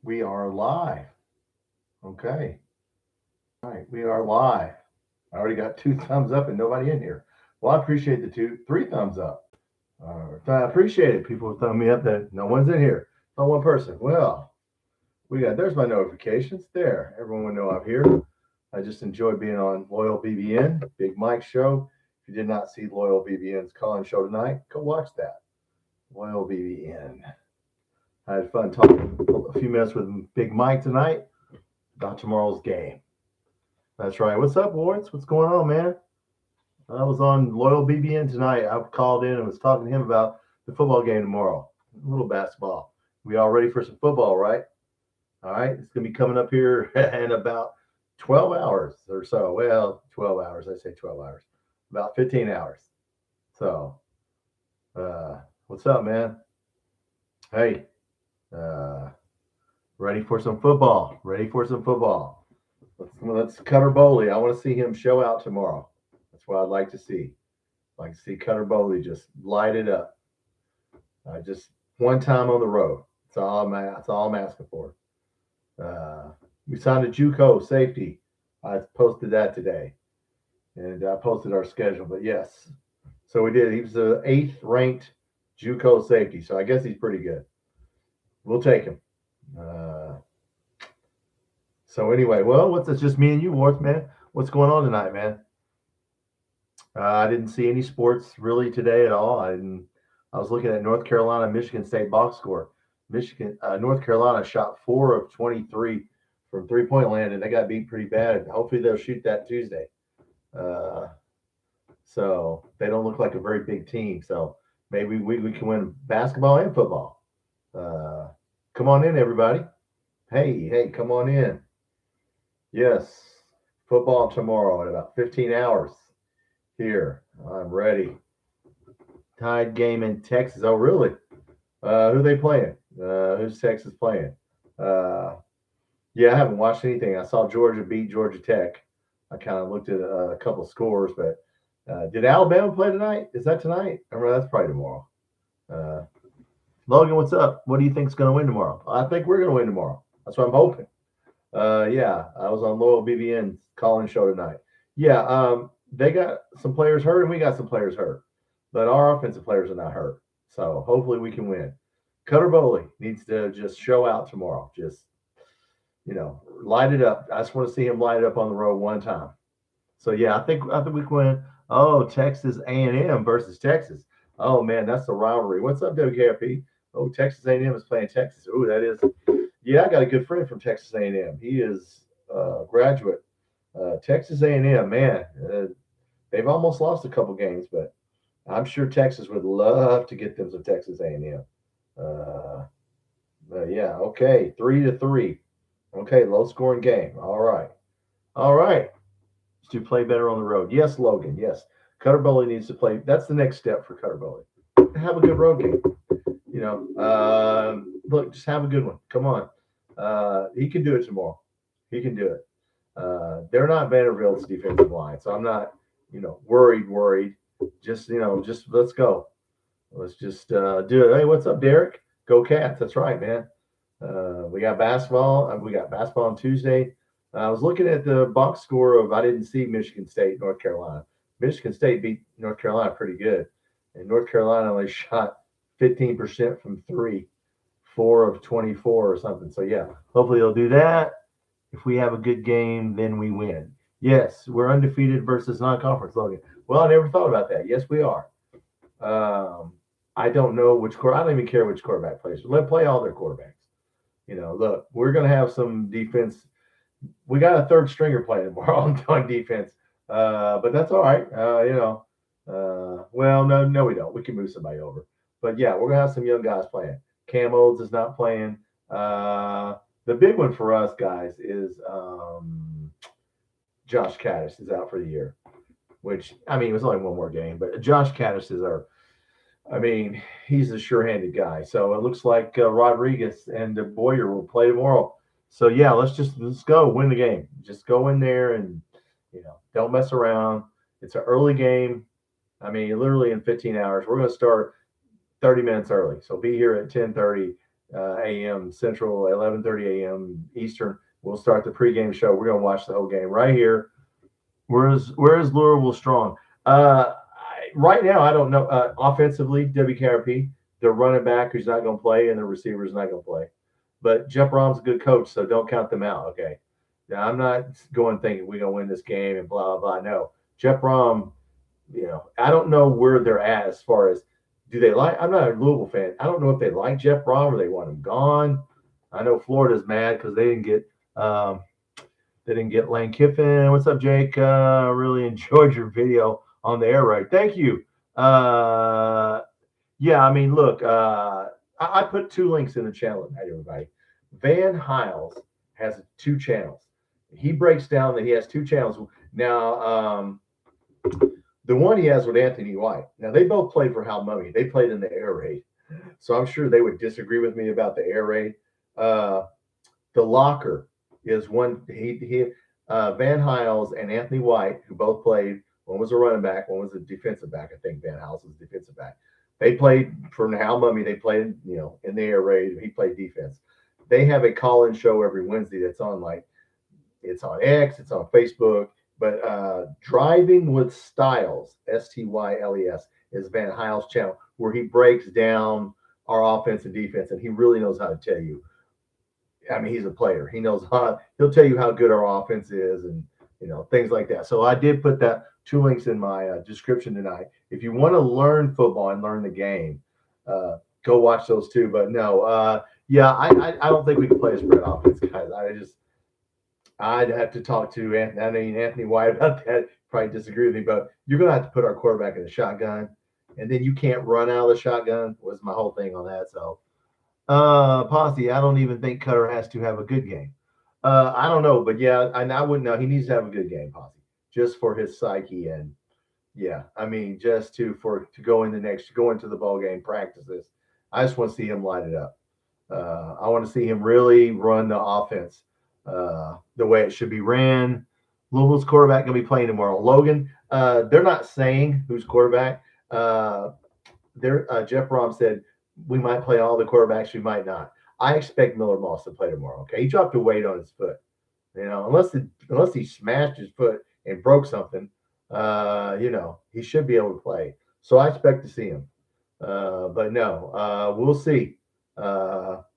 We are live. Okay. All right. We are live. I already got two thumbs up and nobody in here. Well, I appreciate the three thumbs up. I appreciate it. People thumb me up that no one's in here. Not one person. Well, there's my notifications. There. Everyone will know I'm here. I just enjoy being on Loyal BBN, Big Mike show. If you did not see Loyal BBN's call-in show tonight, go watch that. Loyal BBN. I had fun talking a few minutes with Big Mike tonight about tomorrow's game. That's right. What's up, Lawrence? What's going on, man? I was on Loyal BBN tonight. I called in and was talking to him about the football game tomorrow. A little basketball. We all ready for some football, right? All right. It's going to be coming up here in about 12 hours or so. Well, 12 hours. I say 12 hours. About 15 hours. So, what's up, man? Hey, ready for some football. Ready for some football. Let's Cutter Bowley. I want to see him show out tomorrow. That's what I'd like to see. I'd like to see Cutter Bowley just light it up. Just one time on the road. That's all I'm asking for. We signed a JUCO safety. I posted that today, and I posted our schedule. But yes, so we did. He was the 8th ranked JUCO safety, so I guess he's pretty good. We'll take him. So anyway, well, it's just me and you, Ward, man. What's going on tonight, man? I didn't see any sports really today at all. I was looking at North Carolina, Michigan State box score. North Carolina shot 4 of 23 from three-point land, and they got beat pretty bad. Hopefully they'll shoot that Tuesday. So they don't look like a very big team. So maybe we can win basketball and football. Come on in, everybody. Hey, come on in. Yes, football tomorrow in about 15 hours. Here, I'm ready. Tide game in Texas. Oh, really? Who are they playing? Who's Texas playing? Yeah, I haven't watched anything. I saw Georgia beat Georgia Tech. I kind of looked at a couple of scores, but did Alabama play tonight? Is that tonight? I mean, that's probably tomorrow. Logan, what's up? What do you think is going to win tomorrow? I think we're going to win tomorrow. That's what I'm hoping. Yeah, I was on Loyal BBN's call-in show tonight. Yeah, they got some players hurt and we got some players hurt, but our offensive players are not hurt. So hopefully we can win. Cutter Bowley needs to just show out tomorrow. Just, light it up. I just want to see him light it up on the road one time. So yeah, I think we can win. Oh, Texas A&M versus Texas. Oh man, that's the rivalry. What's up, WKRP? Oh, Texas A&M is playing Texas. Oh, that is. Yeah, I got a good friend from Texas A&M. He is a graduate. Texas A&M, man, they've almost lost a couple games, but I'm sure Texas would love to get them some Texas A&M. Yeah, okay, 3-3. Okay, low-scoring game. All right. To play better on the road. Yes, Logan. Yes, Cutter Bowley needs to play. That's the next step for Cutter Bowley. Have a good road game. Look, just have a good one. Come on. He can do it tomorrow. He can do it. They're not Vanderbilt's defensive line, so I'm not, worried. Just let's go. Let's just do it. Hey, what's up, Derek? Go Cats. That's right, man. We got basketball. We got basketball on Tuesday. I was looking at the box score of, I didn't see Michigan State, North Carolina. Michigan State beat North Carolina pretty good. And North Carolina only shot 15% from 3, 4 of 24 or something. So, yeah, hopefully they'll do that. If we have a good game, then we win. Yes, we're undefeated versus non-conference, Logan. Well, I never thought about that. Yes, we are. I don't know which I don't even care which quarterback plays. Let play all their quarterbacks. Look, we're going to have some defense. We got a third stringer playing tomorrow on defense, but that's all right. Well, no, we don't. We can move somebody over. But, yeah, we're going to have some young guys playing. Cam Olds is not playing. The big one for us, guys, is Josh Caddis is out for the year, which, it was only one more game. But Josh Caddis is he's a sure-handed guy. So it looks like Rodriguez and Boyer will play tomorrow. So, yeah, let's go win the game. Just go in there and, don't mess around. It's an early game. Literally in 15 hours. We're going to start 30 minutes early. So be here at 10:30. a.m. Central, 11:30 a.m. Eastern. We'll start the pregame show. We're gonna watch the whole game right here. Where's Louisville strong? Right now, I don't know. Offensively, WKRP, their running back who's not going to play and the receiver's not going to play. But Jeff Brom's a good coach, so don't count them out. Okay. Now, I'm not going thinking we're going to win this game and blah, blah, blah. No. Jeff Brom, I don't know where they're at as far as do they like. I'm not a Louisville fan. I don't know if they like Jeff Brom or they want him gone. I know Florida's mad because they didn't get Lane Kiffin. What's up, Jake? Really enjoyed your video on the air raid. Thank you. Yeah, I mean, look, I put 2 links in the channel tonight, everybody. Van Hiles has 2 channels. He breaks down that he has 2 channels. Now, the one he has with Anthony White. Now, they both played for Hal Mummy. They played in the air raid. So I'm sure they would disagree with me about the air raid. The locker is one. Van Hiles and Anthony White, who both played. One was a running back, one was a defensive back. I think Van Hiles was a defensive back. They played for Hal Mummy. They played, in the air raid. He played defense. They have a call-in show every Wednesday that's on it's on X, it's on Facebook. But Driving with Styles, Styles, is Van Hiles' channel where he breaks down our offense and defense, and he really knows how to tell you. I mean, he's a player. He knows he'll tell you how good our offense is and, things like that. So I did put that 2 links in my description tonight. If you want to learn football and learn the game, go watch those 2. But no, I don't think we can play a spread offense, guys. I'd have to talk to Anthony White about that. Probably disagree with me, but you're going to have to put our quarterback in the shotgun, and then you can't run out of the shotgun was my whole thing on that. So, Posse, I don't even think Cutter has to have a good game. I don't know, but yeah, I wouldn't know. He needs to have a good game, Posse, just for his psyche and I mean, just to go into the ball game practices. I just want to see him light it up. I want to see him really run the offense the way it should be ran. Louisville's quarterback going to be playing tomorrow. Logan, they're not saying who's quarterback. Jeff Brom said we might play all the quarterbacks, we might not. I expect Miller Moss to play tomorrow. Okay, he dropped a weight on his foot. Unless he smashed his foot and broke something, he should be able to play. So I expect to see him. But no, we'll see.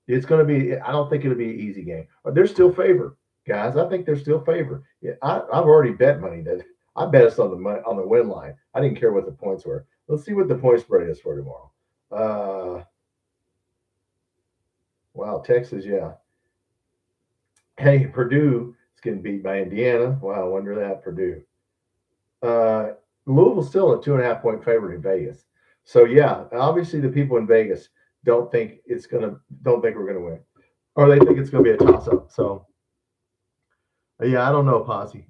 It's going to be. I don't think it'll be an easy game. They're still favored, guys. I think they're still favored. Yeah, I've already bet money that I bet us on the win line. I didn't care what the points were. Let's see what the point spread is for tomorrow. Wow, Texas, yeah. Hey, Purdue is getting beat by Indiana. Wow, I wonder that, Purdue. Louisville's still a 2.5-point favorite in Vegas. So yeah, obviously the people in Vegas don't think we're gonna win, or they think it's gonna be a toss-up. So yeah, I don't know, Posse.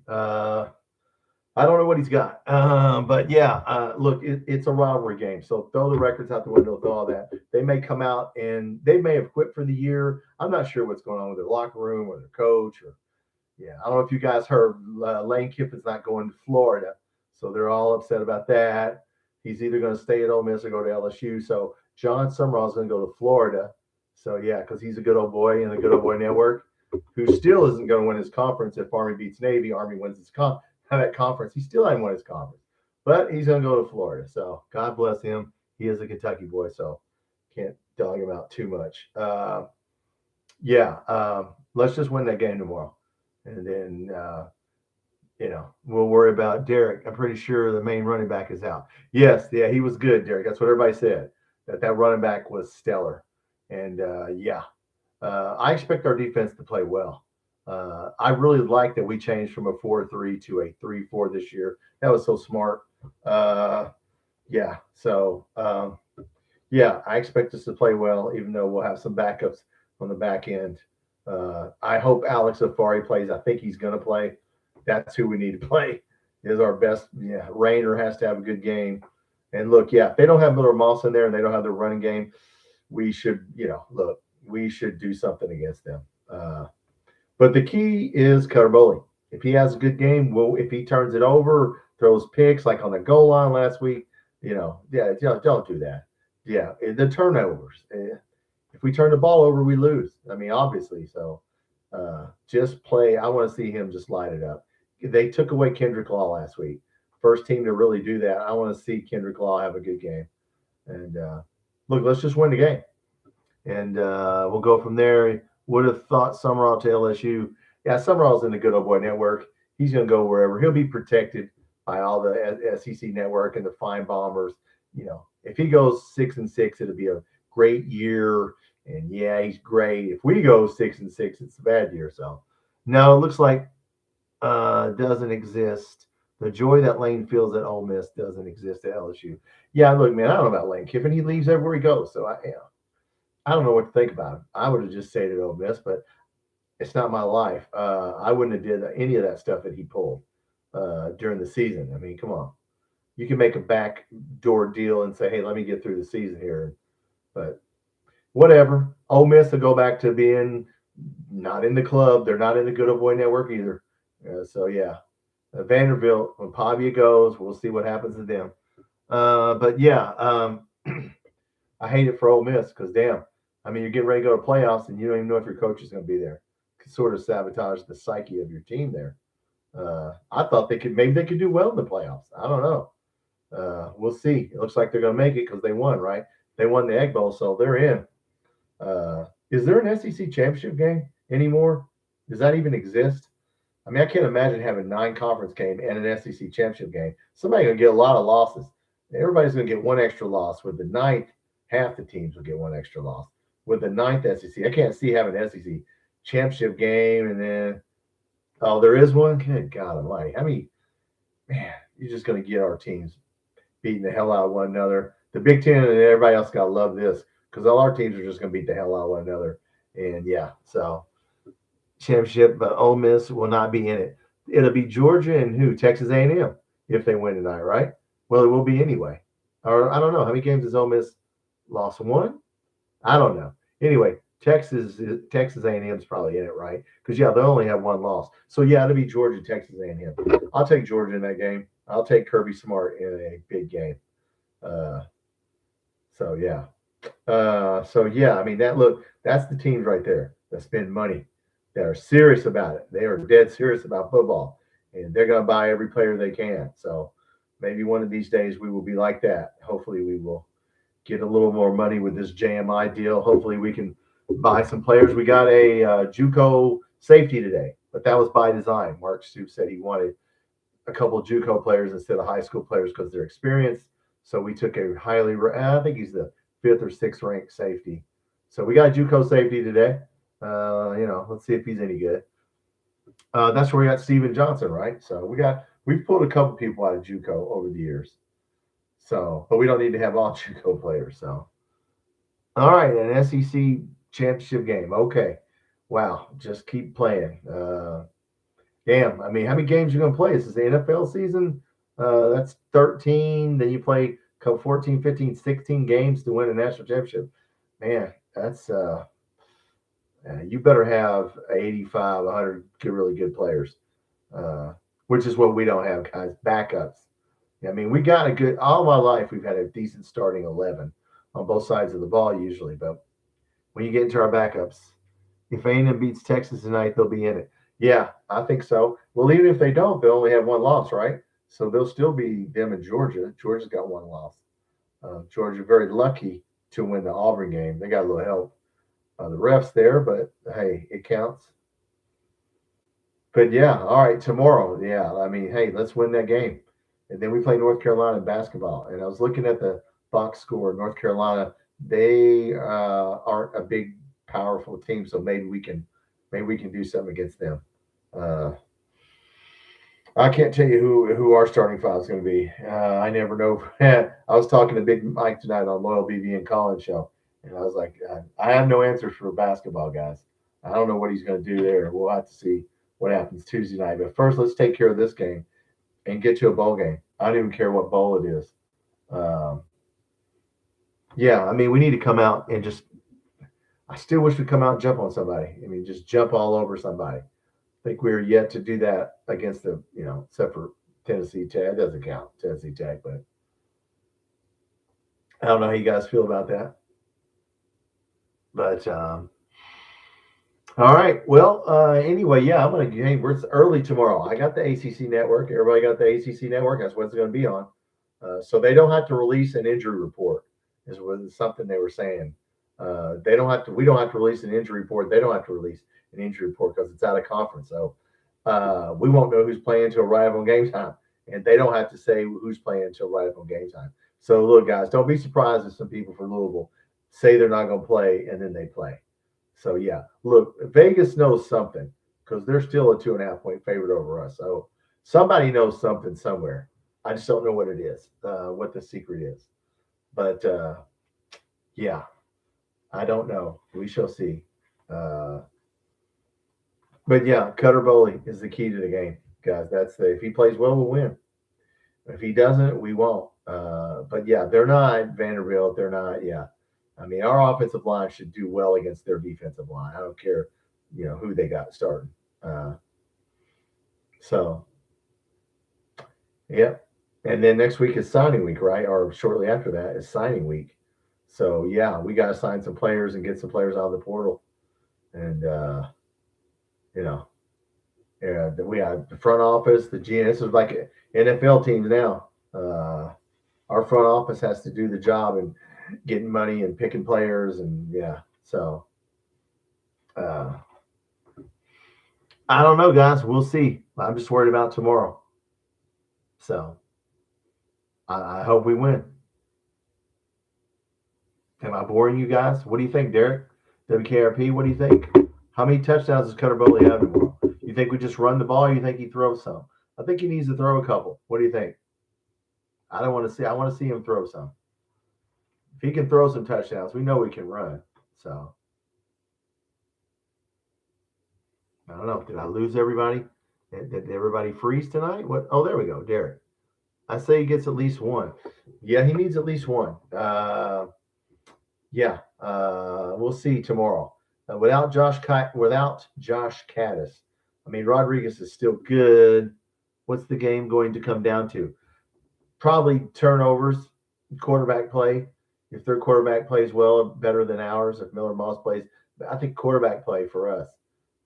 I don't know what he's got. But yeah, look, it's a rivalry game. So throw the records out the window, throw all that. They may come out and they may have quit for the year. I'm not sure what's going on with their locker room or their coach. I don't know if you guys heard Lane Kiffin's not going to Florida. So they're all upset about that. He's either going to stay at Ole Miss or go to LSU. So John Summerall is going to go to Florida. So yeah, because he's a good old boy in the Good Old Boy Network, who still isn't going to win his conference if Army beats Navy. Army wins his conference. He still hasn't won his conference, but he's going to go to Florida. So God bless him. He is a Kentucky boy, so can't dog him out too much. Let's just win that game tomorrow, and then we'll worry about Derek. I'm pretty sure the main running back is out. Yes, yeah, he was good, Derek. That's what everybody said. That running back was stellar, and I expect our defense to play well. I really like that we changed from a 4-3 to a 3-4 this year. That was so smart. I expect us to play well, even though we'll have some backups on the back end. I hope Alex Afari plays. I think he's going to play. That's who we need to play. Is our best. Yeah, Rayner has to have a good game. And look, if they don't have Miller Moss in there and they don't have their running game, we should, we should do something against them. But the key is Cutter Bowling. If he has a good game, if he turns it over, throws picks like on the goal line last week, don't do that. Yeah, the turnovers. If if we turn the ball over, we lose. I mean, obviously. So just play. I want to see him just light it up. They took away Kendrick Law last week. First team to really do that. I want to see Kendrick Law have a good game. And look, let's just win the game. And we'll go from there. Would have thought Summerall to LSU. Yeah, Summerall's in the Good Old Boy Network. He's going to go wherever. He'll be protected by all the SEC network and the fine bombers. You know, if he goes 6-6, it'll be a great year. And yeah, he's great. If we go 6-6, it's a bad year. So no, it looks like doesn't exist. The joy that Lane feels at Ole Miss doesn't exist at LSU. Yeah, look, man, I don't know about Lane Kiffin. He leaves everywhere he goes. So I don't know what to think about him. I would have just stayed at Ole Miss, but it's not my life. I wouldn't have did any of that stuff that he pulled during the season. I mean, come on. You can make a backdoor deal and say, hey, let me get through the season here. But whatever. Ole Miss will go back to being not in the club. They're not in the Good Old Boy Network either. So, yeah. Vanderbilt, when Pavia goes, we'll see what happens to them. But, yeah, I hate it for Ole Miss because, damn, I mean, you're getting ready to go to playoffs and you don't even know if your coach is going to be there. It could sort of sabotage the psyche of your team there. I thought maybe they could do well in the playoffs. I don't know. We'll see. It looks like they're going to make it because they won, right? They won the Egg Bowl, so they're in. Is there an SEC championship game anymore? Does that even exist? I mean, I can't imagine having 9 conference game and an SEC championship game. Somebody's going to get a lot of losses. Everybody's going to get one extra loss. With the 9th, half the teams will get one extra loss. With the 9th SEC, I can't see having an SEC championship game and then, oh, there is one? Good God almighty. I mean, man, you're just going to get our teams beating the hell out of one another. The Big Ten and everybody else got to love this because all our teams are just going to beat the hell out of one another. And, yeah, so championship, but Ole Miss will not be in it. It'll be Georgia and who? Texas A&M if they win tonight, right? Well, it will be anyway. Or I don't know. How many games has Ole Miss lost? 1? I don't know. Anyway, Texas A&M is probably in it, right? Because, yeah, they only have 1 loss. So, yeah, it'll be Georgia, Texas A&M. I'll take Georgia in that game. I'll take Kirby Smart in a big game. So, yeah. I mean, that's the teams right there that spend money, that are serious about it. They are dead serious about football, and they're going to buy every player they can. So maybe one of these days we will be like that. Hopefully we will get a little more money with this JMI deal. Hopefully we can buy some players. We got a JUCO safety today, but that was by design. Mark Stoops said he wanted a couple of JUCO players instead of high school players because they're experienced. So we took a I think he's the 5th or 6th ranked safety. So we got a JUCO safety today. Let's see if he's any good. That's where we got Steven Johnson, right? So we've pulled a couple people out of JUCO over the years. So, but we don't need to have all JUCO players. So, all right, an SEC championship game. Okay, wow, just keep playing. Damn, I mean, how many games are you going to play? This is the NFL season. That's 13. Then you play 14, 15, 16 games to win a national championship. Man, that's you better have 85, 100 really good players, which is what we don't have, guys. Backups. I mean, we got a good – all my life we've had a decent starting 11 on both sides of the ball usually. But when you get into our backups, if A&M beats Texas tonight, they'll be in it. Yeah, I think so. Well, even if they don't, they'll only have 1 loss, right? So they'll still be them in Georgia. Georgia's got 1 loss. Georgia very lucky to win the Auburn game. They got a little help. The refs there, but, hey, it counts. But, yeah, all right, tomorrow, yeah, I mean, hey, let's win that game. And then we play North Carolina in basketball. And I was looking at the box score. North Carolina, they aren't a big, powerful team, so maybe we can do something against them. I can't tell you who our starting 5 is going to be. I never know. I was talking to Big Mike tonight on Loyal BB and Collins show, and I was like, I have no answers for basketball, guys. I don't know what he's going to do there. We'll have to see what happens Tuesday night. But first, let's take care of this game and get to a bowl game. I don't even care what bowl it is. Yeah, I mean, we need to come out and just – I still wish we'd come out and jump on somebody. I mean, just jump all over somebody. I think we're yet to do that against the, except for Tennessee Tech. It doesn't count, Tennessee Tech, but I don't know how you guys feel about that. But all right. Well, anyway, yeah, I'm gonna. Hey, we're early tomorrow. I got the ACC network. Everybody got the ACC network. That's what it's going to be on. So they don't have to release an injury report. Was something they were saying. They don't have to. We don't have to release an injury report. They don't have to release an injury report because it's out of conference. So we won't know who's playing until right up on game time, and they don't have to say who's playing until right up on game time. So look, guys, don't be surprised if some people from Louisville say they're not going to play and then they play. So yeah, look, Vegas knows something because they're still a 2.5 point favorite over us. So somebody knows something somewhere. I just don't know what it is, what the secret is. But yeah, I don't know. We shall see. Uh, but yeah, Cutter Bowley is the key to the game, guys. That's the if he plays well, we'll win. If he doesn't, we won't. But yeah, they're not Vanderbilt. They're not. Yeah, I mean, our offensive line should do well against their defensive line. I don't care, who they got starting. Uh, so yeah, and then next week is signing week, right? Or shortly after that is signing week. So yeah, we got to sign some players and get some players out of the portal, and you know, yeah, we have the front office, the GM. This is like NFL teams now. Our front office has to do the job and getting money and picking players, and yeah. So uh, I don't know, guys. We'll see. I'm just worried about tomorrow. So I hope we win. Am I boring you guys? What do you think, Derek? WKRP, what do you think? How many touchdowns does Cutter Bowley have tomorrow? You think we just run the ball? Or you think he throws some? I think he needs to throw a couple. What do you think? I don't want to see. I want to see him throw some. If he can throw some touchdowns, we know we can run. So I don't know. Did I lose everybody? Did everybody freeze tonight? What? Oh, there we go, Derek. I say he gets at least one. Yeah, he needs at least one. Yeah, we'll see tomorrow. Without Josh Caddis, I mean Rodriguez is still good. What's the game going to come down to? Probably turnovers, quarterback play. If their quarterback plays well, better than ours. If Miller Moss plays, I think quarterback play for us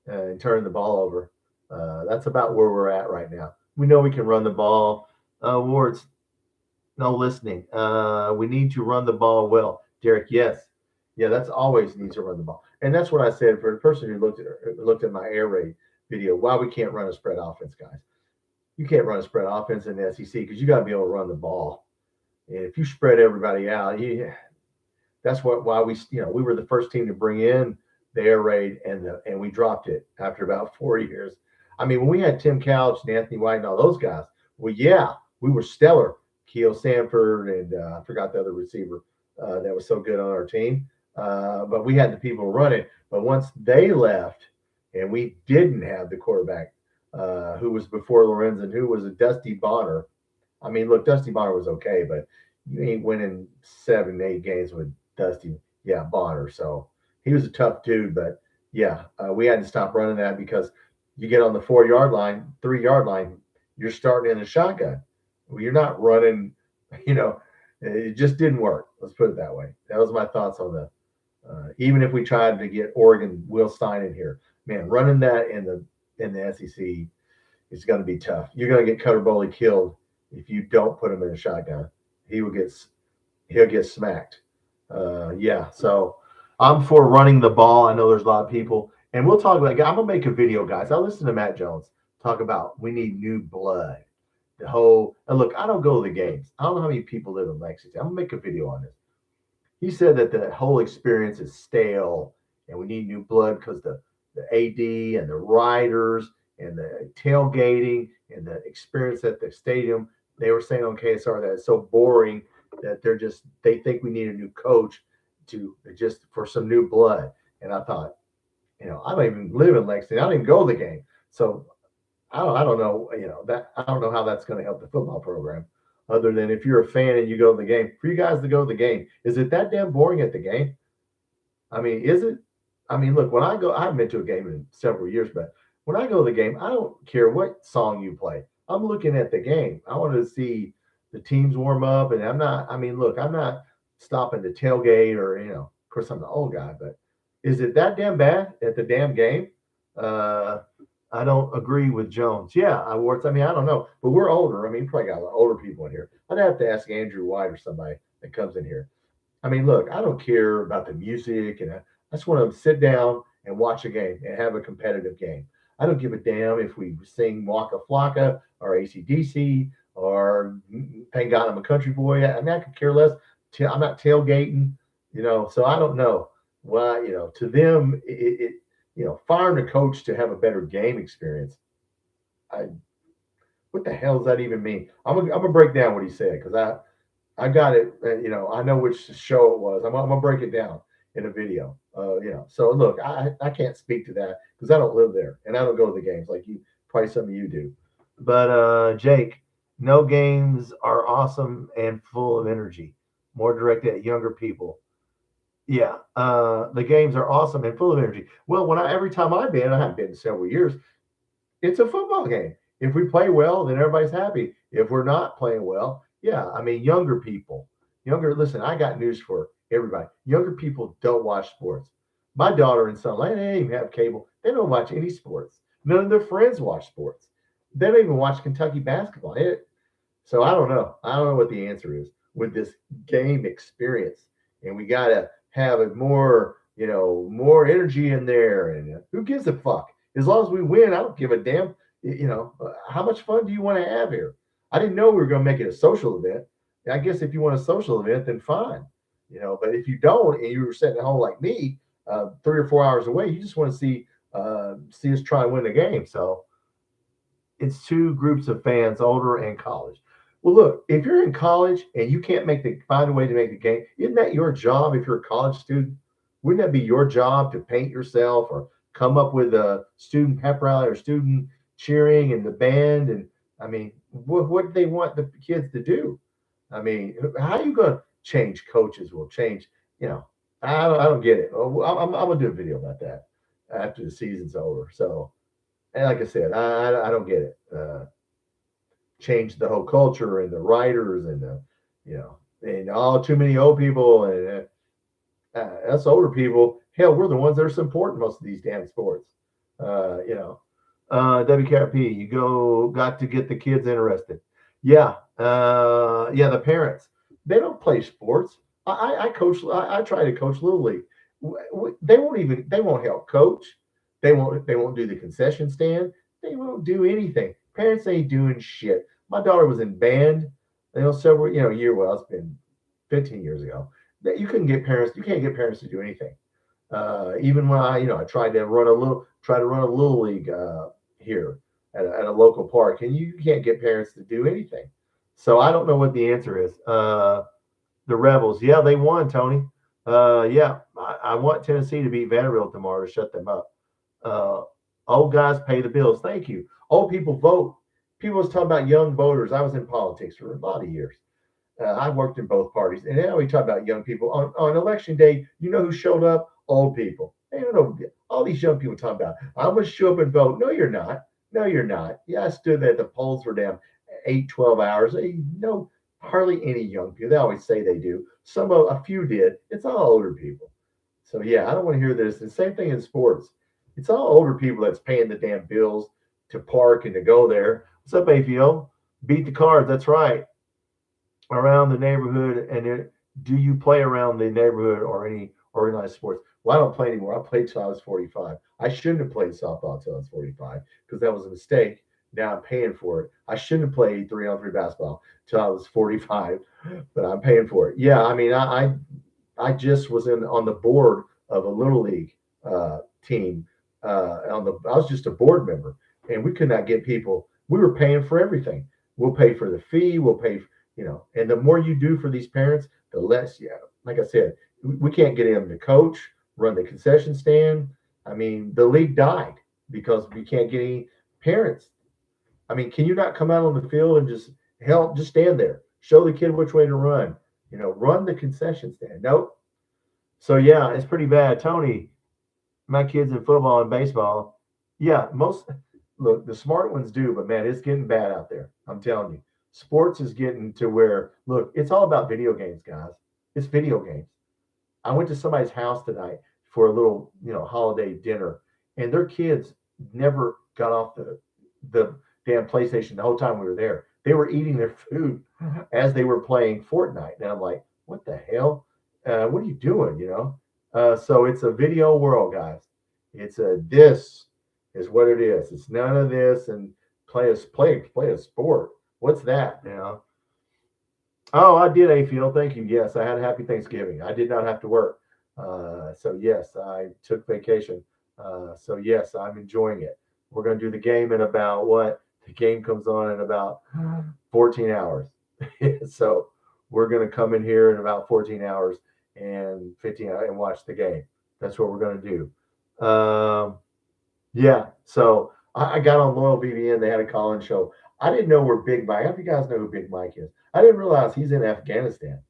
and turn the ball over. That's about where we're at right now. We know we can run the ball. Wards, no listening. We need to run the ball well. Derek, yes. Yeah, that's always needs to run the ball. And that's what I said for the person who looked at my air raid video, why we can't run a spread offense, guys. You can't run a spread offense in the SEC because you got to be able to run the ball. And if you spread everybody out, that's why we were the first team to bring in the air raid and we dropped it after about 4 years. I mean, when we had Tim Couch and Anthony White and all those guys, well, yeah, we were stellar. Keo Sanford and I forgot the other receiver that was so good on our team. But we had the people to run it. But once they left and we didn't have the quarterback who was before Lorenzen, who was a Dusty Bonner. I mean, look, Dusty Bonner was okay, but you ain't winning 7, 8 games with Dusty, yeah, Bonner. So he was a tough dude, but yeah, we had to stop running that because you get on the 4 yard line, 3 yard line, you're starting in a shotgun. Well, you're not running, you know, it just didn't work. Let's put it that way. That was my thoughts on the. Even if we tried to get Oregon Will Stein in here, man, running that in the SEC is going to be tough. You're going to get Cutter Bowley killed if you don't put him in a shotgun. He'll get smacked. Yeah, so I'm for running the ball. I know there's a lot of people, and we'll talk about. I'm gonna make a video, guys. I'll listen to Matt Jones talk about we need new blood. The whole and look, I don't go to the games. I don't know how many people live in Lexington. I'm gonna make a video on this. He said that the whole experience is stale and we need new blood because the AD and the riders and the tailgating and the experience at the stadium. They were saying on KSR that it's so boring that they think we need a new coach to just for some new blood. And I thought, I don't even live in Lexington. I don't even go to the game. So I don't know, that I don't know how that's going to help the football program other than if you're a fan and you go to the game. For you guys to go to the game, is it that damn boring at the game? I mean, is it? I mean, look, when I go, I haven't been to a game in several years, but when I go to the game, I don't care what song you play. I'm looking at the game. I want to see the teams warm up, and I'm not. I mean, look, I'm not stopping to tailgate or of course I'm the old guy, but Is it that damn bad at the damn game? Uh, I don't agree with Jones. Yeah, I mean, I don't know, but we're older. I mean, you probably got a lot of older people in here. I'd have to ask Andrew White or somebody that comes in here. I mean, look, I don't care about the music, and I just want to sit down and watch a game and have a competitive game. I don't give a damn if we sing Waka Flocka or ACDC or Thank God I'm a Country Boy. I mean, I could care less. I'm not tailgating, so I don't know why, to them, firing a coach to have a better game experience. I, what the hell does that even mean? I'm gonna break down what he said because I got it. I know which show it was. I'm gonna break it down in a video. So look, I can't speak to that because I don't live there and I don't go to the games like you. Probably some of you do. But Jake, no games are awesome and full of energy. More directed at younger people. Yeah, the games are awesome and full of energy. Well, every time I've been, I haven't been in several years. It's a football game. If we play well, then everybody's happy. If we're not playing well, yeah, I mean, listen, I got news for everybody. Younger people don't watch sports. My daughter and son, they don't even have cable. They don't watch any sports. None of their friends watch sports. They don't even watch Kentucky basketball. So I don't know. I don't know what the answer is with this game experience. And we got to have it more, more energy in there. And who gives a fuck? As long as we win, I don't give a damn. How much fun do you want to have here? I didn't know we were going to make it a social event. I guess if you want a social event, then fine. But if you don't, and you were sitting at home like me, 3 or 4 hours away, you just want to see us try and win the game. So it's two groups of fans, older and college. Well, look, if you're in college and you can't find a way to make the game, isn't that your job if you're a college student? Wouldn't that be your job to paint yourself or come up with a student pep rally or student cheering and the band? And I mean, what do they want the kids to do? I mean, how are you going to change coaches? Will change, I don't get it. I'm going to do a video about that after the season's over. So, and like I said, I don't get it. Change the whole culture and the writers and and all too many old people and us older people. Hell, we're the ones that are supporting most of these damn sports. WKRP, got to get the kids interested. Yeah, the parents, they don't play sports. I coach. I try to coach Little League. They won't help coach. They won't do the concession stand. They won't do anything. Parents ain't doing shit. My daughter was in band, several, it's been 15 years ago. That you can't get parents to do anything. Even when I tried to run a little league here at a local park, and you can't get parents to do anything. So I don't know what the answer is. The Rebels, yeah, they won, Tony. Yeah, I want Tennessee to beat Vanderbilt tomorrow to shut them up. Old guys pay the bills. Thank you. Old people vote. People was talking about young voters. I was in politics for a lot of years. I worked in both parties, and now we talk about young people on election day. You know who showed up? Old people. They don't know. All these young people talking about, I'm going to show up and vote. No, you're not. No, you're not. Yeah, I stood there. The polls were down 8, 12 hours. Hardly any young people. They always say they do. A few did. It's all older people. So yeah, I don't want to hear this. The same thing in sports. It's all older people that's paying the damn bills to park and to go there. What's up, APO? Beat the cards. That's right. Around the neighborhood, and do you play around the neighborhood or any organized sports? Well, I don't play anymore. I played till I was 45. I shouldn't have played softball till I was 45 because that was a mistake. Now I'm paying for it. I shouldn't have played 3-on-3 basketball till I was 45, but I'm paying for it. Yeah, I mean, I just was on the board of a little league team. I was just a board member, and we could not get people. We were paying for everything. We'll pay for the fee. We'll pay, and the more you do for these parents, the less. Yeah, like I said, we can't get them to coach, run the concession stand. I mean, the league died because we can't get any parents. I mean, can you not come out on the field and just help? Just stand there, show the kid which way to run. Run the concession stand. Nope. So yeah, it's pretty bad. Tony, my kids in football and baseball. Yeah, look, the smart ones do, but man, it's getting bad out there. I'm telling you. Sports is getting to where, look, it's all about video games, guys. It's video games. I went to somebody's house tonight, for a little, holiday dinner, and their kids never got off the damn PlayStation the whole time we were there. They were eating their food as they were playing Fortnite, and I'm like, what the hell? What are you doing? So it's a video world, guys. This is what it is. It's none of this and play a sport. What's that? Oh, I did, A Field. Thank you. Yes, I had a happy Thanksgiving. I did not have to work. So yes, I took vacation. So yes, I'm enjoying it. We're going to do the game in about what? The game comes on in about 14 hours. So we're going to come in here in about 14 hours and 15 hours and watch the game. That's what we're going to do. Yeah. So I got on Loyal BBN. They had a call-in show. I didn't know where Big Mike. How do you guys know who Big Mike is? I didn't realize he's in Afghanistan.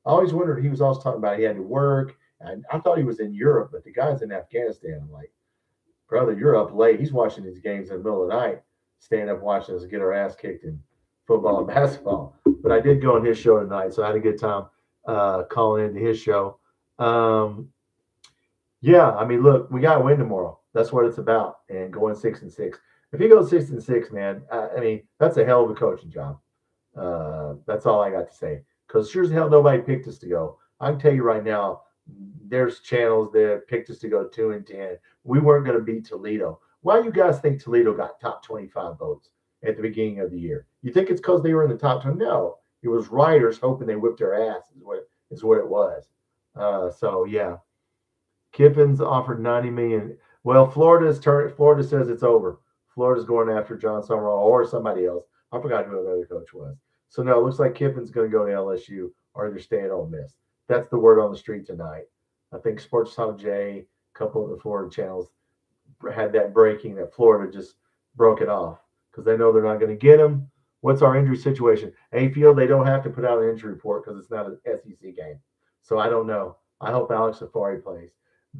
I always wondered, he was always talking about he had to work. And I thought he was in Europe, but the guy's in Afghanistan. I'm like, brother, you're up late. He's watching these games in the middle of the night, staying up watching us get our ass kicked in football and basketball. But I did go on his show tonight, so I had a good time calling into his show. Yeah, I mean, look, we got to win tomorrow. That's what it's about. And going 6-6. If you go 6-6, man, I mean, that's a hell of a coaching job. That's all I got to say. Because sure as hell nobody picked us to go. I can tell you right now, there's channels that picked us to go 2-10. We weren't going to beat Toledo. Why do you guys think Toledo got top 25 votes at the beginning of the year? You think it's because they were in the top 10? No, it was writers hoping they whipped their ass. Is what it was. So yeah, Kiffin's offered 90 million. Well, Florida says it's over. Florida's going after John Summerall or somebody else. I forgot who the other coach was. So no, it looks like Kiffin's going to go to LSU or they're staying at Ole Miss. That's the word on the street tonight. I think Sports Talk J, a couple of the Florida channels had that breaking that Florida just broke it off because they know they're not going to get him. What's our injury situation? A Field, they don't have to put out an injury report because it's not an SEC game. So I don't know. I hope Alex Safari plays.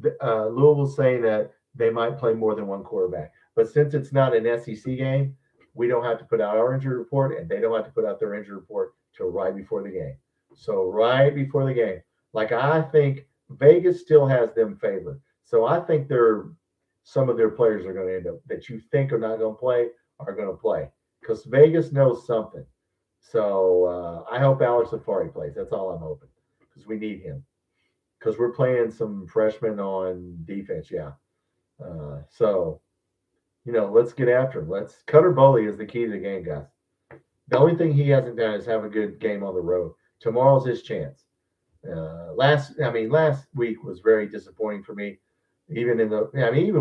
Louisville's saying that they might play more than one quarterback. But since it's not an SEC game, we don't have to put out our injury report, and they don't have to put out their injury report till right before the game. So right before the game, like I think Vegas still has them favored. So I think some of their players are going to end up that you think are not going to play are going to play because Vegas knows something. So I hope Alex Safari plays. That's all I'm hoping because we need him because we're playing some freshmen on defense. Yeah. So, let's get after him. Cutter Boley is the key to the game, guys. The only thing he hasn't done is have a good game on the road. Tomorrow's his chance. Last week was very disappointing for me. Even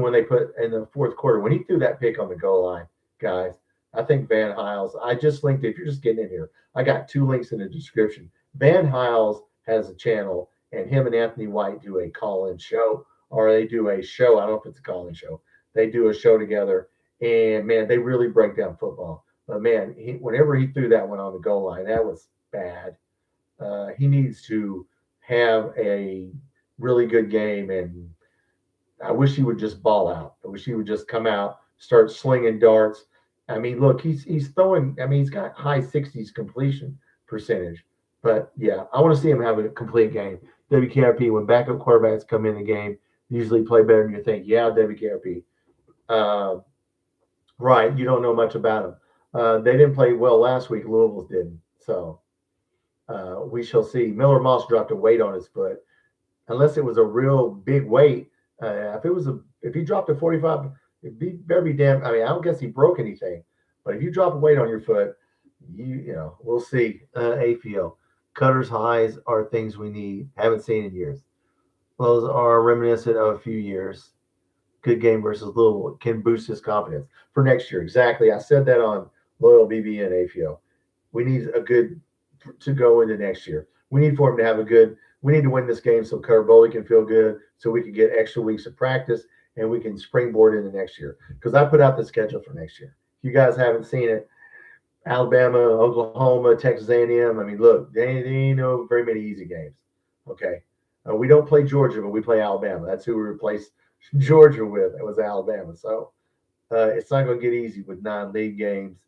when they put in the fourth quarter, when he threw that pick on the goal line, guys, I think Van Hiles, I just linked it. If you're just getting in here, I got 2 links in the description. Van Hiles has a channel, and him and Anthony White do a call-in show, or they do a show. I don't know if it's a call-in show. They do a show together, and, man, they really break down football. But, man, whenever he threw that one on the goal line, that was bad. He needs to have a really good game, and I wish he would just ball out. I wish he would just come out, start slinging darts. I mean, look, he's throwing. I mean, he's got high 60s completion percentage. But yeah, I want to see him have a complete game. WKRP, when backup quarterbacks come in the game, usually play better than you think. Yeah, WKRP. Right, you don't know much about them. They didn't play well last week. Louisville didn't. So we shall see. Miller Moss dropped a weight on his foot. Unless it was a real big weight, if he dropped a 45, it'd be very damn. I mean, I don't guess he broke anything, but if you drop a weight on your foot, we'll see. AFL cutters highs are things we need. Haven't seen in years. Those are reminiscent of a few years. Good game versus Louisville can boost his confidence for next year. Exactly. I said that on Loyal BB and AFL. We need a good to go into next year. We need for him to have a good. We need to win this game so Cutter Boley can feel good, so we can get extra weeks of practice and we can springboard into next year. Because I put out the schedule for next year. If you guys haven't seen it, Alabama, Oklahoma, Texas A&M. I mean, look, they ain't no very many easy games. Okay, we don't play Georgia, but we play Alabama. That's who we replaced Georgia with. It was Alabama. So it's not going to get easy with 9 league games,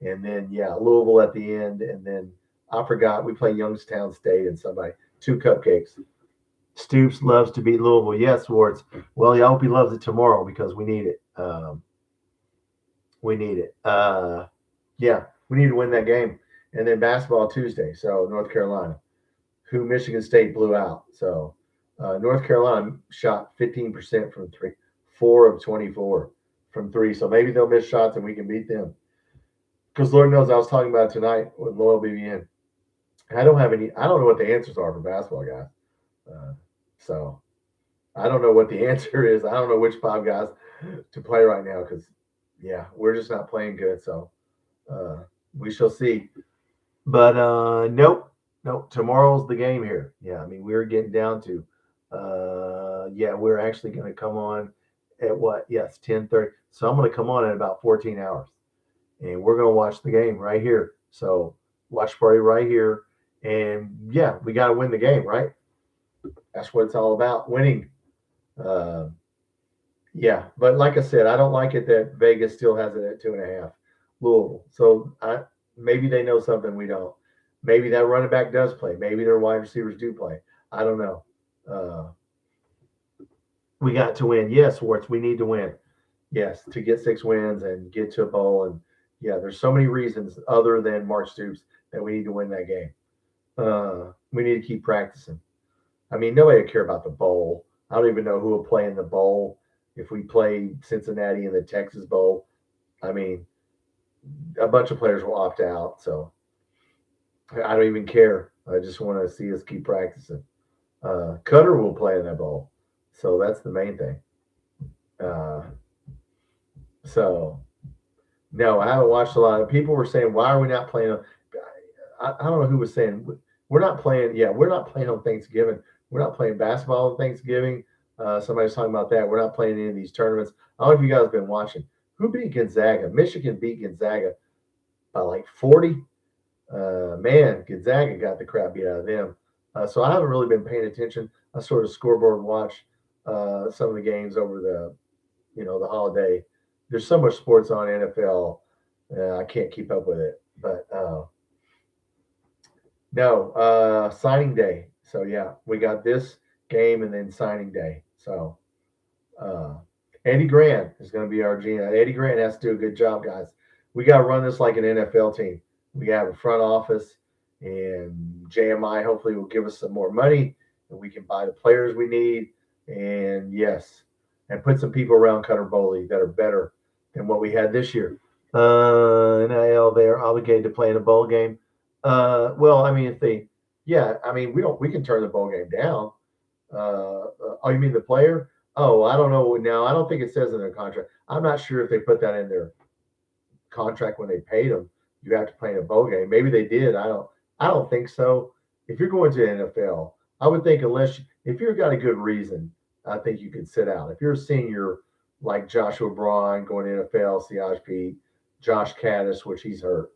and then Louisville at the end, and then I forgot we play Youngstown State and somebody 2 cupcakes. Stoops loves to beat Louisville. Yes, Swartz. Well, I hope he loves it tomorrow because we need it. We need it. Yeah, we need to win that game. And then basketball Tuesday. So North Carolina, who Michigan State blew out. So North Carolina shot 15% from three, 4 of 24 from three. So maybe they'll miss shots and we can beat them. Because Lord knows I was talking about it tonight with Loyal BBN. I don't know what the answers are for basketball guys. So I don't know what the answer is. I don't know which 5 guys to play right now because, yeah, we're just not playing good. So we shall see. But nope. Tomorrow's the game here. Yeah, I mean, we're getting down to, yeah, we're actually going to come on at what? Yes, 10:30. So I'm going to come on in about 14 hours. And we're going to watch the game right here. So watch party right here. And yeah, we got to win the game, right? That's what it's all about, winning. Uh, yeah, but like I said, I don't like it that Vegas still has it at 2.5. Louisville. So maybe they know something we don't. Maybe that running back does play. Maybe their wide receivers do play. I don't know. We got to win. Yes, Schwartz, we need to win. Yes, to get 6 wins and get to a bowl. And yeah, there's so many reasons other than Mark Stoops that we need to win that game. We need to keep practicing. I mean, nobody would care about the bowl. I don't even know who will play in the bowl. If we play Cincinnati in the Texas Bowl, I mean, a bunch of players will opt out. So I don't even care. I just want to see us keep practicing. Cutter will play in that bowl. So that's the main thing. Uh, so, no, I haven't watched a lot. People were saying, why are we not playing? I don't know who was saying, we're not playing. Yeah, we're not playing on Thanksgiving. We're not playing basketball on Thanksgiving. Somebody's talking about that. We're not playing any of these tournaments. I don't know if you guys have been watching. Who beat Gonzaga? Michigan beat Gonzaga by like 40. Man, Gonzaga got the crap beat out of them. So I haven't really been paying attention. I sort of scoreboard watch some of the games over the holiday. There's so much sports on NFL. I can't keep up with it. But no, signing day. So yeah, we got this game and then signing day. So uh, Eddie Grant is going to be our GM. Eddie Grant has to do a good job, guys. We got to run this like an NFL team. We have a front office, and JMI hopefully will give us some more money, and we can buy the players we need. And yes, and put some people around Cutter Bowley that are better than what we had this year. NIL, they are obligated to play in a bowl game. Well, I mean, I mean, we can turn the bowl game down. Oh, you mean the player? Oh, I don't know now. I don't think it says in their contract. I'm not sure if they put that in their contract when they paid them. You have to play in a bowl game. Maybe they did. I don't think so. If you're going to the NFL, I would think if you've got a good reason, I think you could sit out. If you're a senior like Joshua Braun going to NFL, Siaj Pete, Josh Caddis, which he's hurt,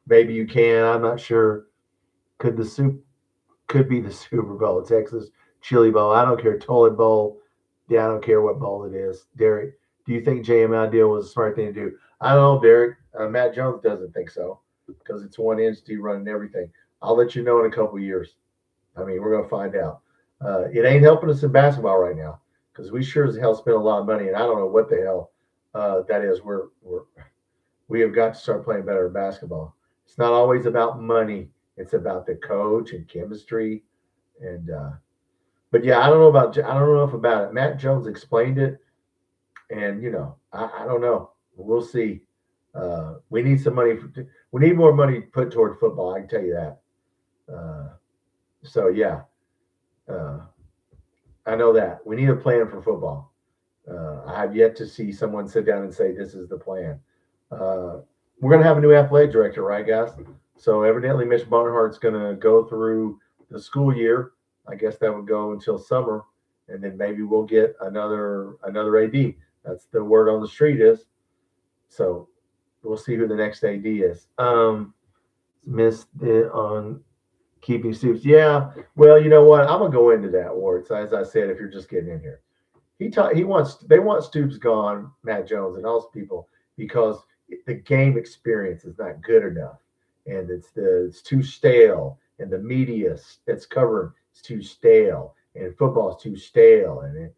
maybe you can. I'm not sure. Could be the Super Bowl, Texas Chili Bowl. I don't care. Toilet Bowl. Yeah, I don't care what bowl it is. Derek, do you think JMI deal was a smart thing to do? I don't know, Derek. Matt Jones doesn't think so because it's one entity running everything. I'll let you know in a couple of years. I mean, we're going to find out. It ain't helping us in basketball right now because we sure as hell spent a lot of money, and I don't know what the hell that is. We have got to start playing better basketball. It's not always about money. It's about the coach and chemistry, and but yeah, I don't know enough about it. Matt Jones explained it, and I don't know. We'll see. We need some money. We need more money put toward football. I can tell you that. So yeah, uh, I know that we need a plan for football. I have yet to see someone sit down and say this is the plan. We're going to have a new athletic director, right, guys? So evidently, Mitch Barnhart's going to go through the school year. I guess that would go until summer, and then maybe we'll get another AD. That's the word on the street is. So we'll see who the next AD is. Missed it on keeping Stoops. Yeah. Well, you know what? I'm gonna go into that, Ward. So as I said, if you're just getting in here, they want Stoops gone, Matt Jones, and all those people because the game experience is not good enough, and it's too stale, and the media that's covering it's too stale, and football is too stale, and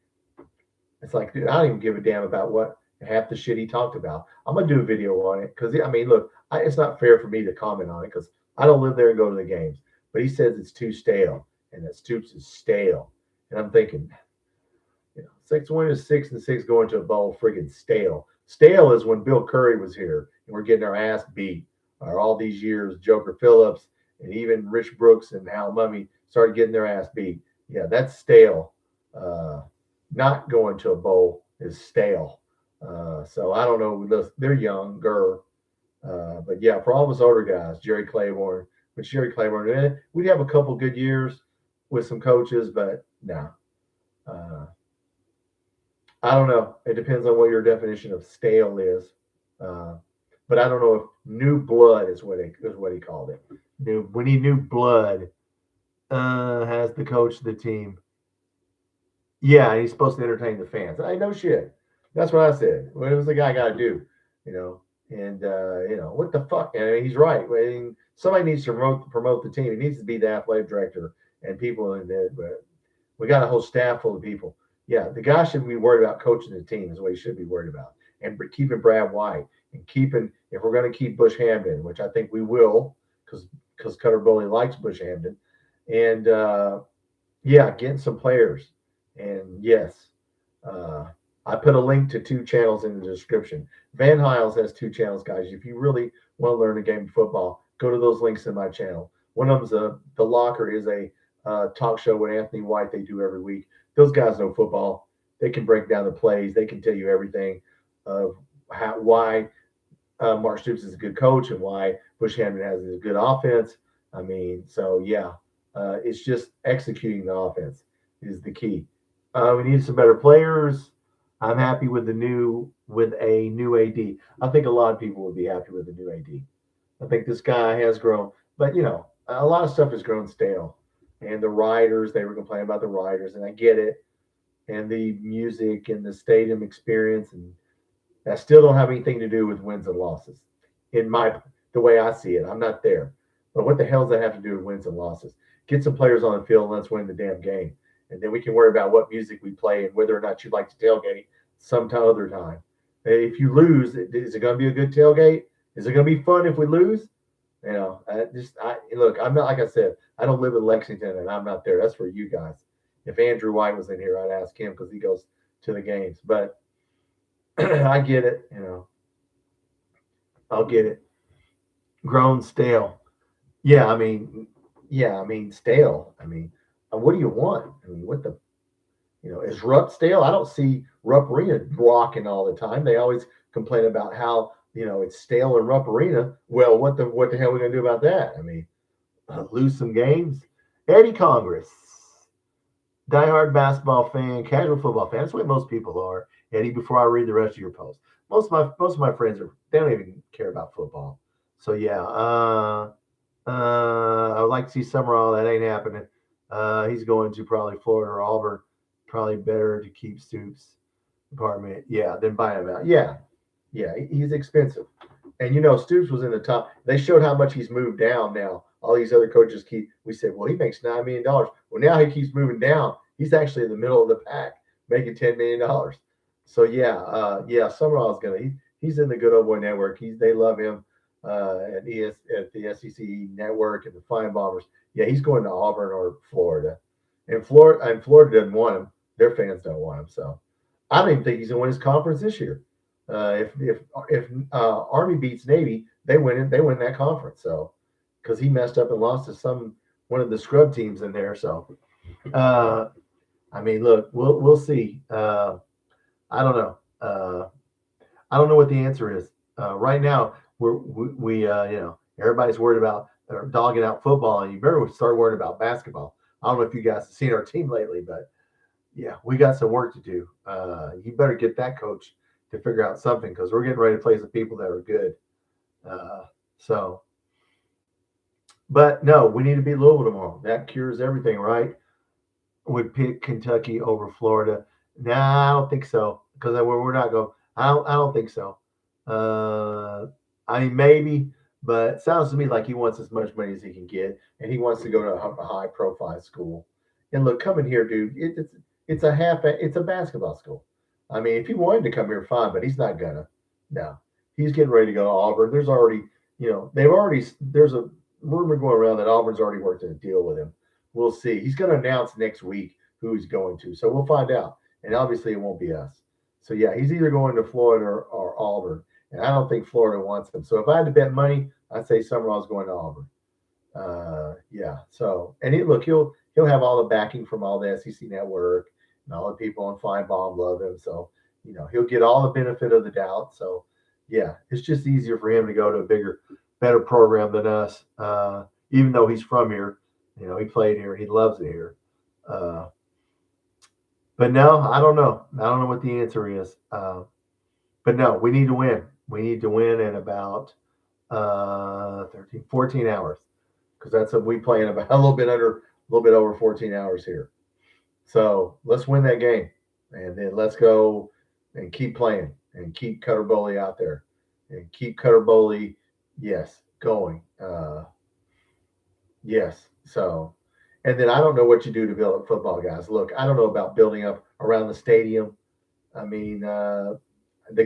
it's like, dude, I don't even give a damn about what half the shit he talked about. I'm gonna do a video on it because I mean, look, it's not fair for me to comment on it because I don't live there and go to the games. But he says it's too stale, and that Stoops is stale, and I'm thinking, 6 wins is 6-6 going to a bowl, friggin' stale. Stale is when Bill Curry was here and we're getting our ass beat. Or all these years, Joker Phillips and even Rich Brooks and Hal Mummy started getting their ass beat. Yeah, that's stale. Uh, Not going to a bowl is stale. So I don't know. They're younger. But yeah, for all of us older guys, Jerry Claiborne, we'd have a couple good years with some coaches, but no. Uh, I don't know. It depends on what your definition of stale is. Uh, but I don't know if new blood is what he called it. We need new blood. Has the coach of the team. Yeah, he's supposed to entertain the fans. I know shit. That's what I said. What does the guy got to do? You know, and what the fuck? I mean, he's right. I mean, somebody needs to promote the team. He needs to be the athletic director and people in there. But we got a whole staff full of people. Yeah, the guy should be worried about coaching the team is what he should be worried about, and keeping Brad White and keeping if we're going to keep Bush Hamden, which I think we will, because Cutter Boley likes Bush Hamden, and yeah, getting some players. And yes, uh, I put a link to 2 channels in the description. Van Hiles has 2 channels, guys. If you really want to learn a game of football, go to those links in my channel. One of them's The Locker is a talk show with Anthony White they do every week. Those guys know football. They can break down the plays. They can tell you everything of why Mark Stoops is a good coach and why Bush Hamden has a good offense. I mean, so yeah, it's just executing the offense is the key. We need some better players. I'm happy with a new AD. I think a lot of people would be happy with the new AD. I think this guy has grown, but a lot of stuff has grown stale. And the writers, they were complaining about the writers, and I get it. And the music and the stadium experience, and that still don't have anything to do with wins and losses. The way I see it, I'm not there. But what the hell does that have to do with wins and losses? Get some players on the field and let's win the damn game. And then we can worry about what music we play and whether or not you'd like to tailgate some other time. If you lose, is it going to be a good tailgate? Is it going to be fun if we lose? Look. I'm not, like I said, I don't live in Lexington and I'm not there. That's for you guys. If Andrew White was in here, I'd ask him because he goes to the games. But I get it. I'll get it. Grown stale. Yeah, I mean, stale. I mean, what do you want? I mean, what the is Rupp stale? I don't see Rupp Arena rocking all the time. They always complain about how it's stale in Rupp Arena. Well, what the hell are we gonna do about that? I mean, lose some games. Eddie Congress, diehard basketball fan, casual football fan. That's what most people are. Eddie, before I read the rest of your post, most of my friends they don't even care about football. So yeah, I would like to see Summerall. That ain't happening. He's going to probably Florida or Auburn. Probably better to keep Stoops' department. Yeah, than buy him out. Yeah, he's expensive. And Stoops was in the top. They showed how much he's moved down now. All these other coaches we said, well, he makes $9 million. Well, now he keeps moving down. He's actually in the middle of the pack, making $10 million. So yeah, Summerall's he's in the good old boy network. They love him at the SEC network and the Fine Bombers. Yeah, he's going to Auburn or Florida. And Florida doesn't want him. Their fans don't want him. So I don't even think he's gonna win his conference this year. If Army beats Navy, they win that conference. So because he messed up and lost to one of the scrub teams in there. So I mean, look, we'll see. I don't know. I don't know what the answer is. Right now, we everybody's worried about dogging out football, and you better start worrying about basketball. I don't know if you guys have seen our team lately, but yeah, we got some work to do. You better get that coach to figure out something because we're getting ready to play some people that are good. But no, we need to beat Louisville tomorrow. That cures everything, right? Would pick Kentucky over Florida. Nah, I don't think so because we're not going. I don't think so. I mean, maybe, but it sounds to me like he wants as much money as he can get, and he wants to go to a high-profile school. And look, coming here, dude, it's a basketball school. I mean, if he wanted to come here, fine, but he's not gonna. No, he's getting ready to go to Auburn. There's already, there's a rumor going around that Auburn's already worked a deal with him. We'll see. He's going to announce next week who he's going to, so we'll find out. And obviously, it won't be us. So yeah, he's either going to Florida or Auburn, and I don't think Florida wants him. So if I had to bet money, I'd say Summerall's going to Auburn. Yeah. So, and he'll have all the backing from all the SEC network and all the people on Finebaum love him. So, he'll get all the benefit of the doubt. So, yeah, it's just easier for him to go to a bigger, better program than us. Even though he's from here, he played here, he loves it here. But no, I don't know. I don't know what the answer is. But no, we need to win. We need to win in about 13, 14 hours, because that's what we play in about a little bit over 14 hours here. So let's win that game, and then let's go and keep playing and keep Cutter Boley out there and keep Cutter Boley, yes, going. Yes. So, and then I don't know what you do to build up football, guys. Look, I don't know about building up around the stadium. I mean, the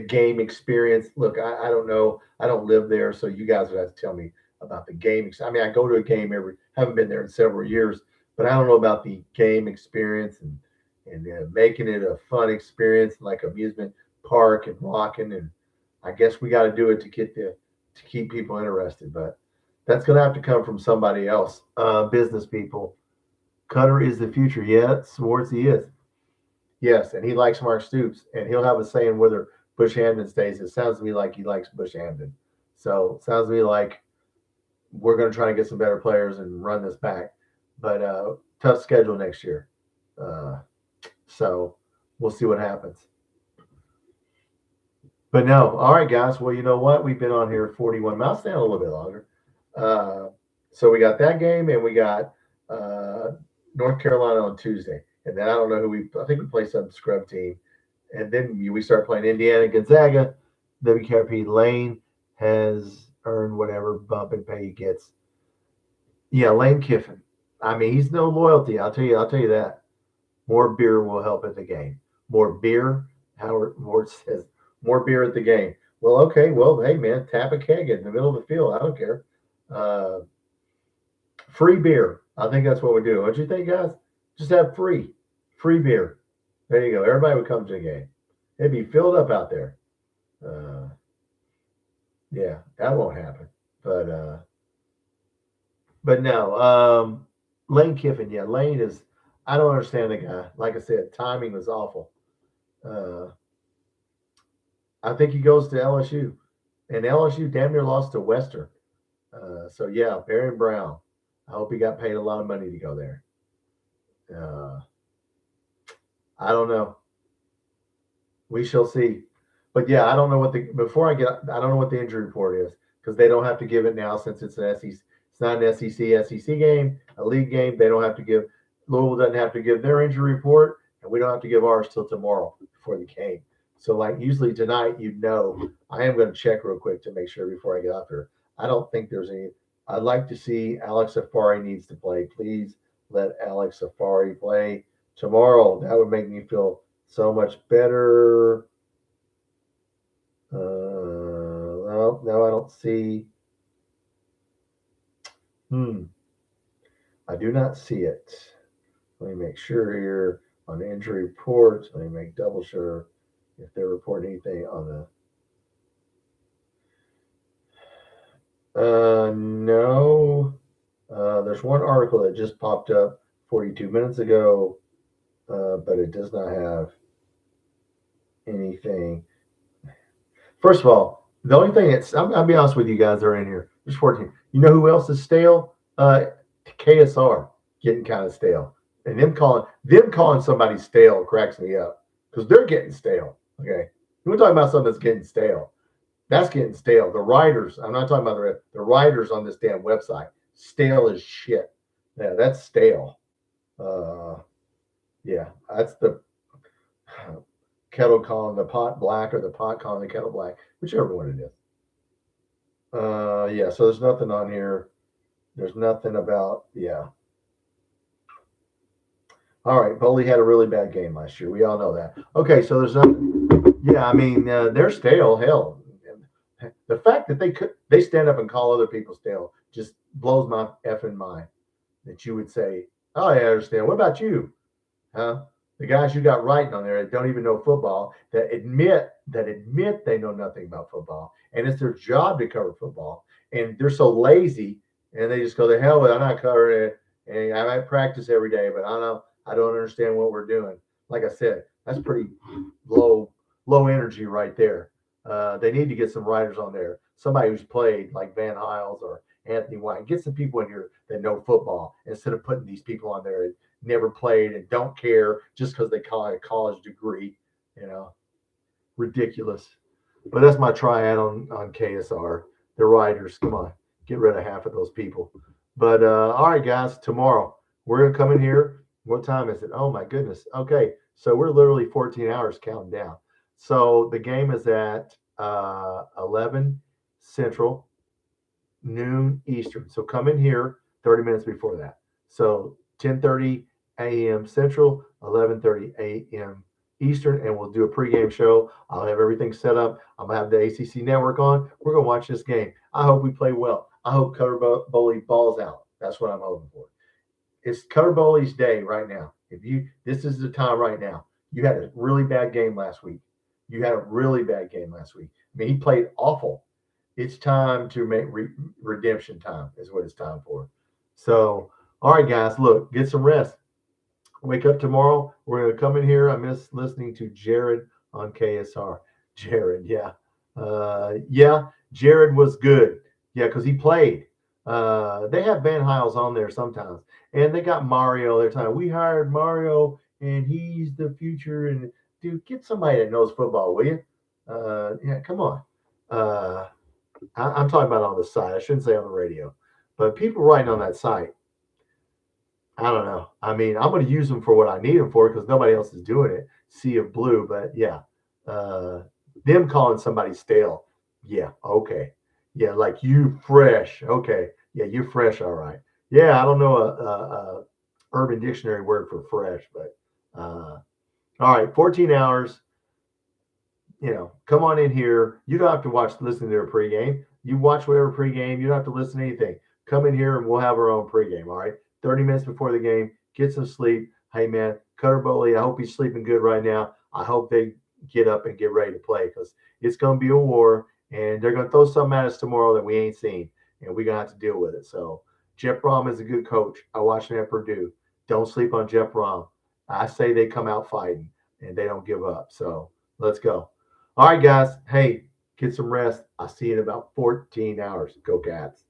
game experience. Look, I don't know. I don't live there, so you guys would have to tell me about the game. I mean, I go to a game haven't been there in several years, but I don't know about the game experience and making it a fun experience like amusement park and rocking. And I guess we got to do it to keep people interested, but that's going to have to come from somebody else. Business people. Cutter is the future. Yeah, Swartz he is. Yes, and he likes Mark Stoops, and he'll have a say in whether Bush Hamden stays. It sounds to me like he likes Bush Hamden. So it sounds to me like we're going to try to get some better players and run this back. But tough schedule next year. So we'll see what happens. But no, all right, guys. Well, you know what? We've been on here 41 miles, staying a little bit longer. So we got that game, and we got North Carolina on Tuesday. And then I don't know I think we play some scrub team. And then we start playing Indiana, Gonzaga. WKRP Lane has earned whatever bump and pay he gets. Yeah, Lane Kiffin. I mean, he's no loyalty. I'll tell you that. More beer will help at the game. More beer. Howard Ward says, more beer at the game. Well, okay. Well, hey, man, tap a keg in the middle of the field. I don't care. Free beer. I think that's what we do. Don't you think, guys? Just have free beer. There you go. Everybody would come to the game. It'd be filled up out there. Yeah, that won't happen. But no. Lane Kiffin. Yeah, Lane is. I don't understand the guy. Like I said, timing was awful. I think he goes to LSU, and LSU damn near lost to Western. So yeah, Barry Brown. I hope he got paid a lot of money to go there. I don't know. We shall see. But yeah, I don't know I don't know what the injury report is, because they don't have to give it now since it's an SEC. It's not an SEC game, a league game. They don't have to give. Louisville doesn't have to give their injury report, and we don't have to give ours till tomorrow before the game. So like usually tonight, I am going to check real quick to make sure before I get out there. I don't think there's any. I'd like to see Alex Safari needs to play. Please let Alex Safari play tomorrow. That would make me feel so much better. No, I don't see. I do not see it. Let me make sure here on the injury report. Let me make double sure if they're reporting anything on the. No. There's one article that just popped up 42 minutes ago, but it does not have anything. First of all, the only thing I'll be honest with you guys that are in here. There's 14. You know who else is stale? KSR getting kind of stale, and them calling somebody stale cracks me up, because they're getting stale. Okay, we're talking about something that's getting stale. That's getting stale. The writers, I'm not talking about the writers on this damn website. Stale as shit. Yeah, that's stale. Yeah, that's the kettle calling the pot black, or the pot calling the kettle black, whichever one it is. Yeah, so there's nothing on here. There's nothing about, yeah. All right, Bowley had a really bad game last year. We all know that. Okay, so there's nothing. Yeah, I mean they're stale. Hell, the fact that they stand up and call other people stale just blows my effing mind. That you would say, "Oh, I understand." What about you? Huh? The guys you got writing on there that don't even know football, that admit they know nothing about football, and it's their job to cover football, and they're so lazy, and they just go, "The hell with it, I'm not covering it." And I might practice every day, but I don't understand what we're doing. Like I said, that's pretty low low energy right there. They need to get some writers on there, somebody who's played like Van Hiles or Anthony White. Get some people in here that know football instead of putting these people on there that never played and don't care just because they call it a college degree. You know, ridiculous. But that's my triad on KSR. The writers, come on, get rid of half of those people. But all right, guys, tomorrow we're gonna come in here. What time is it? Oh my goodness. Okay, so we're literally 14 hours counting down. So the game is at 11 Central, noon Eastern. So come in here 30 minutes before that. So 10:30 a.m. Central, 11:30 a.m. Eastern, and we'll do a pregame show. I'll have everything set up. I'm gonna have the ACC network on. We're gonna watch this game. I hope we play well. I hope Cutter Bowley balls out. That's what I'm hoping for. It's Cutter Bowley's day right now. This is the time right now. You had a really bad game last week. You had a really bad game last week. I mean, he played awful. It's time to make redemption time is what it's time for. So, all right, guys, look, get some rest. Wake up tomorrow. We're going to come in here. I miss listening to Jared on KSR. Jared, yeah. Yeah, Jared was good. Yeah, because he played. They have Van Hiles on there sometimes. And they got Mario their time. We hired Mario, and he's the future. And, dude, get somebody that knows football, will you? Yeah, come on. Uh, I'm talking about on the site. I shouldn't say on the radio. But people writing on that site, I don't know. I mean, I'm going to use them for what I need them for because nobody else is doing it. Sea of blue, but yeah, uh, them calling somebody stale. Yeah, okay. Yeah, like you fresh. Okay, yeah, you fresh. All right. Yeah, I don't know a Urban Dictionary word for fresh, but all right, 14 hours. Come on in here. You don't have to listen to their pregame. You watch whatever pregame. You don't have to listen to anything. Come in here and we'll have our own pregame. All right. 30 minutes before the game, get some sleep. Hey man, Cutter Bowley, I hope he's sleeping good right now. I hope they get up and get ready to play because it's going to be a war and they're going to throw something at us tomorrow that we ain't seen and we're going to have to deal with it. So Jeff Brom is a good coach. I watched him at Purdue. Don't sleep on Jeff Brom. I say they come out fighting and they don't give up. So let's go. All right, guys. Hey, get some rest. I'll see you in about 14 hours. Go Cats.